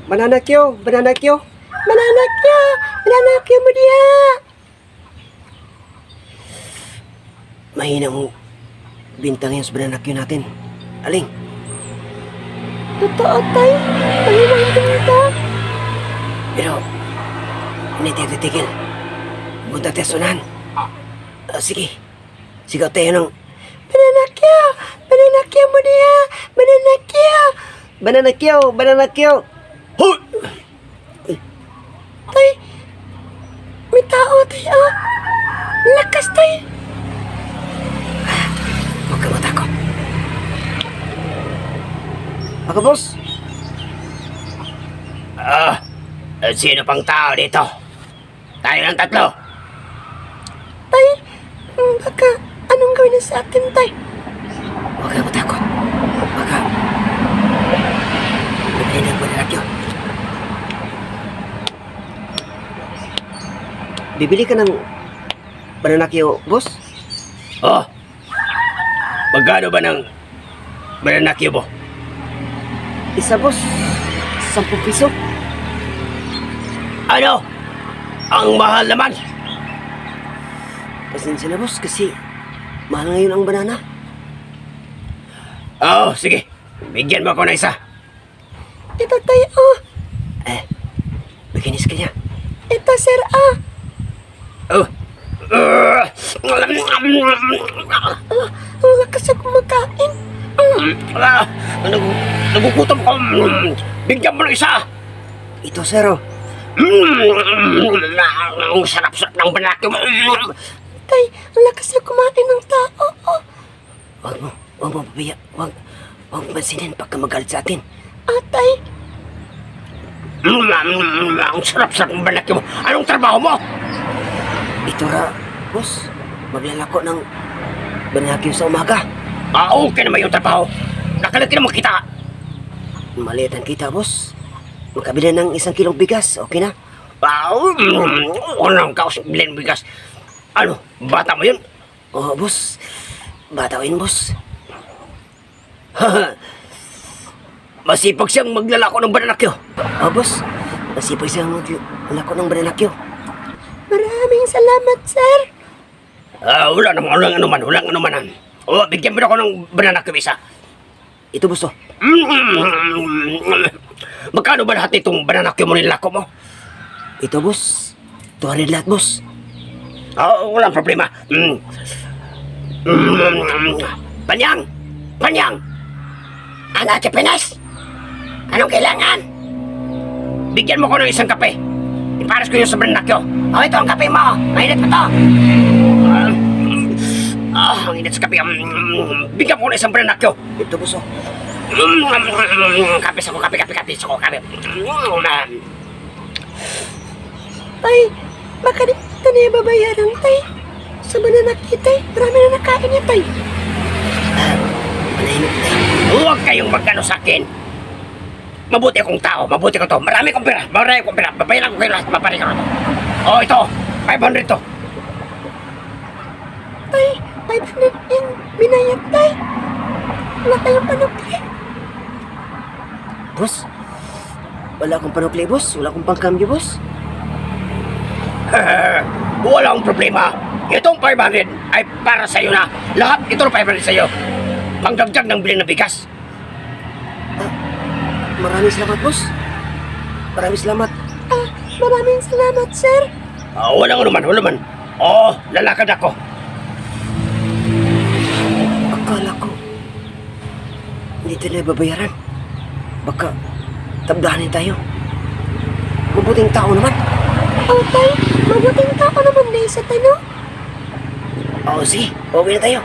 Mananakyo, mananakyo. Mananakyo, mananakyo mo diya. Mahina mo bintang yan sa mananakyo natin. Aling? Totoo, tay. Mahiwang binta. Pero, hindi tayo titigil. Punta tayo sa unahan. Sige. Sigaw tayo ng Mananakyo! Mananakyo mo diya! Mananakyo! Mananakyo! Mananakyo! Hoy! Tay, may tao, tay, ah. Lakas, tay. Huwag ka matakot. Ako, boss. Sino pang tao dito? Tayo ng tatlo. Tay, baka anong gawin na sa atin, tay? Huwag ka matakot. Baka bibili ng mananakyo. Bibili ka ng mananakyo, boss? Oh. Magkano ba ng mananakyo mo? Isa, boss. 10 piso. Ano? Ang mahal naman. Pasensya na, boss, kasi mahal ngayon ang banana. Oo, sige. Bigyan mo ako ng isa. Ito, tay, ah. Makinis ka niya. Ito, sir, ah. Oh. Ang lakas ako makain. Nagugutom ko. Bigyan mo ng isa. Ito, sir, oh. Ang sarap-sarap ng banakyo mo. Tay, ang lakas na kumain ng tao, oh. Huwag mo pabiya. Huwag pansinin pagka magalit sa atin. Ah, tay. Ang sarap-sarap ng banakyo mo. Anong trabaho mo? Ito ra, boss. Maglalako ng banakyo sa umaga. Okay naman yung trabaho. Nakalaki naman kita. Maliit ang kita, boss. Magkabila ng 1 kilong bigas, okay na? Unang kaos bilhin bigas. Ano, bata mo yun? Oo, boss. Bata ko yun, boss. Masipag siyang maglalako ng bananakyo. Boss. Masipag siyang maglalako ng bananakyo. Maraming salamat, sir. Wala anuman. Bigyan mo na ako ng bananakyo isa. Ito, boss, oh. Magkano ba lahat itong bananakyo mo nilako mo? Ito, boss. 200 lahat, boss. Walang problema. Panyang! Ang ate Pinas! Anong kailangan? Bigyan mo ko ng isang kape. Iparas ko yung sa bananakyo. Ito ang kape mo. Mainit pa to. Ang init sa kape. Bigyan mo ko ng isang bananakyo. Ito, boss, oh. Kape sa ko. Tay, baka di ito na yung babayaran, tay. Sa bananakyo, tay. Marami na nakain niya, tay. Manahimik tayo. Huwag kayong magkano sa akin. Mabuti akong tao. Mabuti ko to. Marami kong pera. Babayaran ko kayo lahat. Paparin ko to. Ito. 500 to. Tay, 500 yung binayad, tay. Wala tayong panukli. Boss? Wala akong panukli, boss. Wala akong pangkambyo, boss. Wala akong problema. Itong 500 ay para sa'yo na. Lahat ito ng 500 sa'yo. Pangdagdag ng bilhin na bigas. Maraming salamat, boss. Maraming salamat. Maraming salamat, sir. Walang anuman. Lalakad ako. Akala ko hindi tayo babayaran. Baka tabdahanin tayo. Mabuting tao naman. Tay, mabuting tao naman na isa, tay, no? Sige. Okay na tayo.